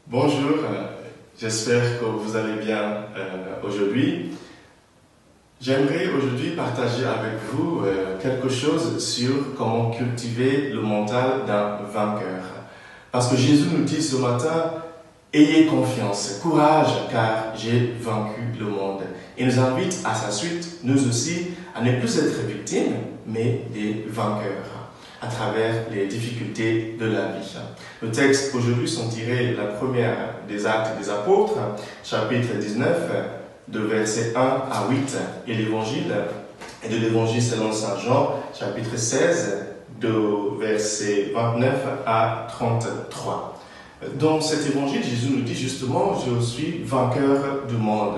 Bonjour, j'espère que vous allez bien aujourd'hui. J'aimerais aujourd'hui partager avec vous quelque chose sur comment cultiver le mental d'un vainqueur. Parce que Jésus nous dit ce matin, ayez confiance, courage, car j'ai vaincu le monde. Il nous invite à sa suite, nous aussi, à ne plus être victimes, mais des vainqueurs à travers les difficultés de la vie. Le texte aujourd'hui sont tirés de la première des Actes des Apôtres, chapitre 19, de versets 1 à 8, et l'évangile, et de l'évangile selon Saint Jean, chapitre 16, de versets 29 à 33. Dans cet évangile, Jésus nous dit justement, je suis vainqueur du monde.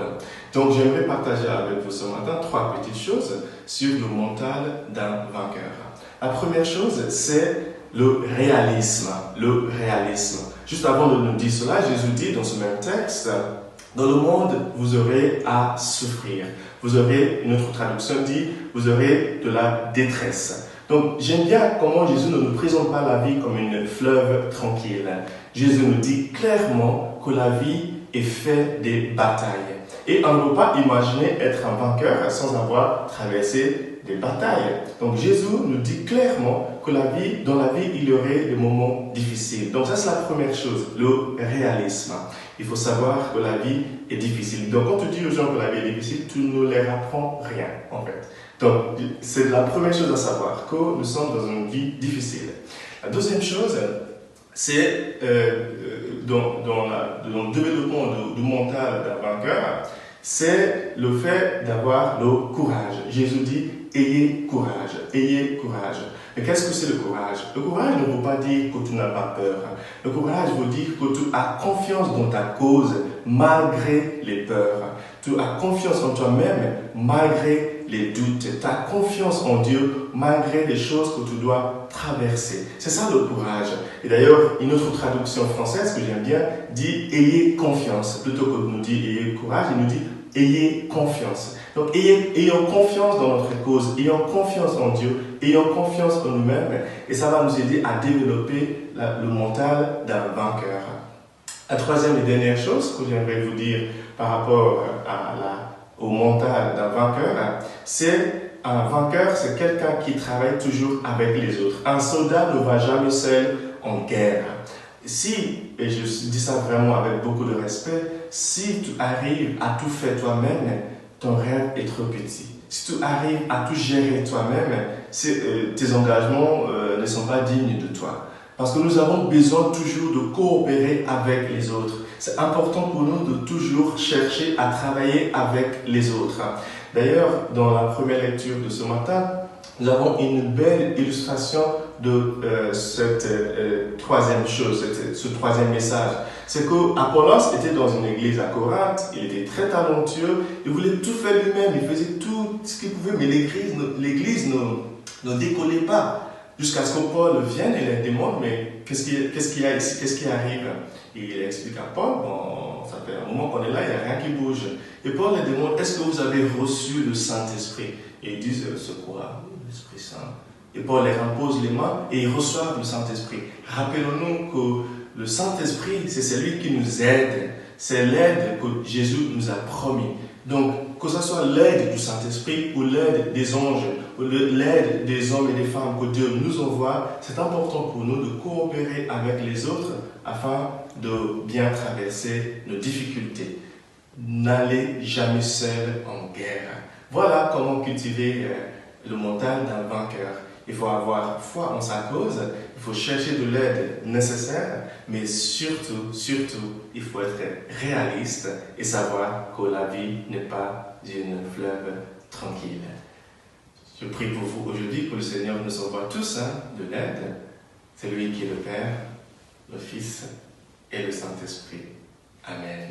Donc j'aimerais partager avec vous ce matin trois petites choses sur le mental d'un vainqueur. La première chose, c'est le réalisme. Le réalisme. Juste avant de nous dire cela, Jésus dit dans ce même texte, dans le monde, vous aurez à souffrir. Vous aurez, une autre traduction dit, vous aurez de la détresse. Donc, j'aime bien comment Jésus ne nous présente pas la vie comme une fleuve tranquille. Jésus nous dit clairement que la vie est faite des batailles. Et on ne peut pas imaginer être un vainqueur sans avoir traversé des batailles. Donc Jésus nous dit clairement que dans la vie, il y aurait des moments difficiles. Donc ça, c'est la première chose, le réalisme. Il faut savoir que la vie est difficile. Donc quand tu dis aux gens que la vie est difficile, tu ne leur apprends rien, en fait. Donc c'est la première chose à savoir, que nous sommes dans une vie difficile. La deuxième chose, c'est dans le développement du mental d'un vainqueur, c'est le fait d'avoir le courage. Jésus dit, ayez courage, ayez courage. Mais qu'est-ce que c'est le courage? Le courage ne veut pas dire que tu n'as pas peur. Le courage veut dire que tu as confiance dans ta cause malgré les peurs. Tu as confiance en toi-même malgré les doutes. Tu as confiance en Dieu malgré les choses que tu dois traverser. C'est ça le courage. Et d'ailleurs, une autre traduction française que j'aime bien dit « ayez confiance ». Plutôt que de nous dire « ayez courage », il nous dit « ayez confiance ». Donc, ayons confiance dans notre cause, ayons confiance en Dieu, ayons confiance en nous-mêmes, et ça va nous aider à développer le mental d'un vainqueur. La troisième et dernière chose que j'aimerais vous dire par rapport au mental d'un vainqueur, c'est un vainqueur, c'est quelqu'un qui travaille toujours avec les autres. Un soldat ne va jamais seul en guerre. Si, et je dis ça vraiment avec beaucoup de respect, si tu arrives à tout faire toi-même, ton rêve est trop petit. Si tu arrives à tout gérer toi-même, tes engagements ne sont pas dignes de toi. Parce que nous avons besoin toujours de coopérer avec les autres. C'est important pour nous de toujours chercher à travailler avec les autres. D'ailleurs, dans la première lecture de ce matin, nous avons une belle illustration de cette troisième chose, ce troisième message. C'est qu'Apollos était dans une église à Corinthe, il était très talentueux, il voulait tout faire lui-même, il faisait tout ce qu'il pouvait, mais l'église ne décollait pas. Jusqu'à ce que Paul vienne et leur demande, mais qu'est-ce qu'il y a ici, qu'est-ce qui arrive? Et il explique à Paul, bon, ça fait un moment qu'on est là, il n'y a rien qui bouge. Et Paul leur demande, est-ce que vous avez reçu le Saint-Esprit? Et ils disent, c'est quoi l'Esprit Saint? Et Paul leur impose les mains et ils reçoivent le Saint-Esprit. Rappelons-nous que le Saint-Esprit, c'est celui qui nous aide. C'est l'aide que Jésus nous a promis. Donc, que ce soit l'aide du Saint-Esprit ou l'aide des anges, ou l'aide des hommes et des femmes que Dieu nous envoie, c'est important pour nous de coopérer avec les autres afin de bien traverser nos difficultés. N'allez jamais seul en guerre. Voilà comment cultiver le mental d'un vainqueur. Il faut avoir foi en sa cause, il faut chercher de l'aide nécessaire, mais surtout, il faut être réaliste et savoir que la vie n'est pas une fleuve tranquille. Je prie pour vous aujourd'hui que le Seigneur nous envoie tous de l'aide. C'est lui qui est le Père, le Fils et le Saint-Esprit. Amen.